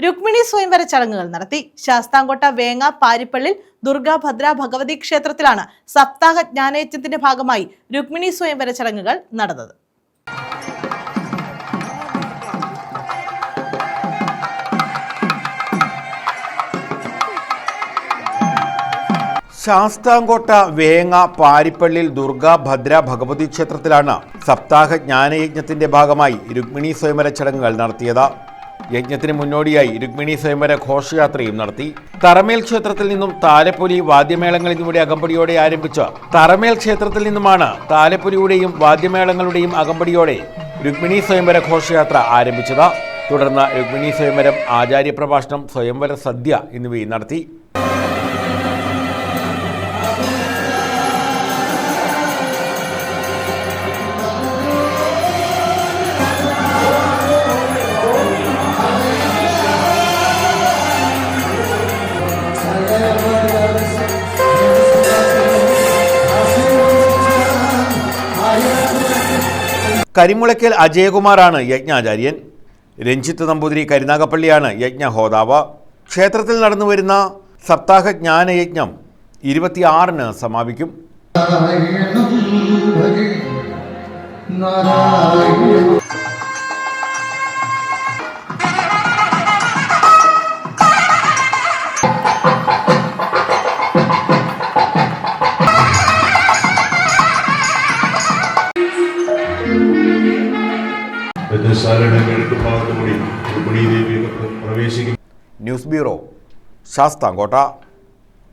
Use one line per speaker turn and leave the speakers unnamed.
രുക്മിണി സ്വയംവര ചടങ്ങുകൾ നടത്തി. ശാസ്താംകോട്ട വേങ്ങ പാരിപ്പള്ളിൽ ദുർഗാ ഭദ്ര ഭഗവതി ക്ഷേത്രത്തിലാണ് സപ്താഹ ജ്ഞാനയജ്ഞത്തിന്റെ ഭാഗമായി രുക്മിണി സ്വയംവര ചടങ്ങുകൾ നടന്നത്.
ശാസ്താംകോട്ട വേങ്ങ പാരിപ്പള്ളിൽ ദുർഗാ ഭദ്ര ഭഗവതി ക്ഷേത്രത്തിലാണ് സപ്താഹ ജ്ഞാനയജ്ഞത്തിന്റെ ഭാഗമായി രുക്മിണി സ്വയംവര ചടങ്ങുകൾ നടത്തിയത്. യജ്ഞത്തിന് മുന്നോടിയായി രുക്മിണി സ്വയംവര ഘോഷയാത്രയും നടത്തി. തറമേൽ ക്ഷേത്രത്തിൽ നിന്നും താലപ്പൊലി വാദ്യമേളങ്ങൾ എന്നിവയുടെ അകമ്പടിയോടെ ആരംഭിച്ച തറമേൽ ക്ഷേത്രത്തിൽ നിന്നുമാണ് താലപ്പൊലിയുടെയും വാദ്യമേളങ്ങളുടെയും അകമ്പടിയോടെ രുക്മിണി സ്വയംവര ഘോഷയാത്ര ആരംഭിച്ചത്. തുടർന്ന് രുക്മിണി സ്വയംവരം, ആചാര്യപ്രഭാഷണം, സ്വയംവര സദ്യ എന്നിവയും നടത്തി. കരിമുളയ്ക്കൽ അജയകുമാറാണ് യജ്ഞാചാര്യൻ. രഞ്ജിത്ത് നമ്പൂതിരി കരുനാഗപ്പള്ളിയാണ് യജ്ഞഹോതാവ്. ക്ഷേത്രത്തിൽ നടന്നുവരുന്ന സപ്താഹ ജ്ഞാനയജ്ഞം 26-ന് സമാപിക്കും. News bureau, Sasthamkotta.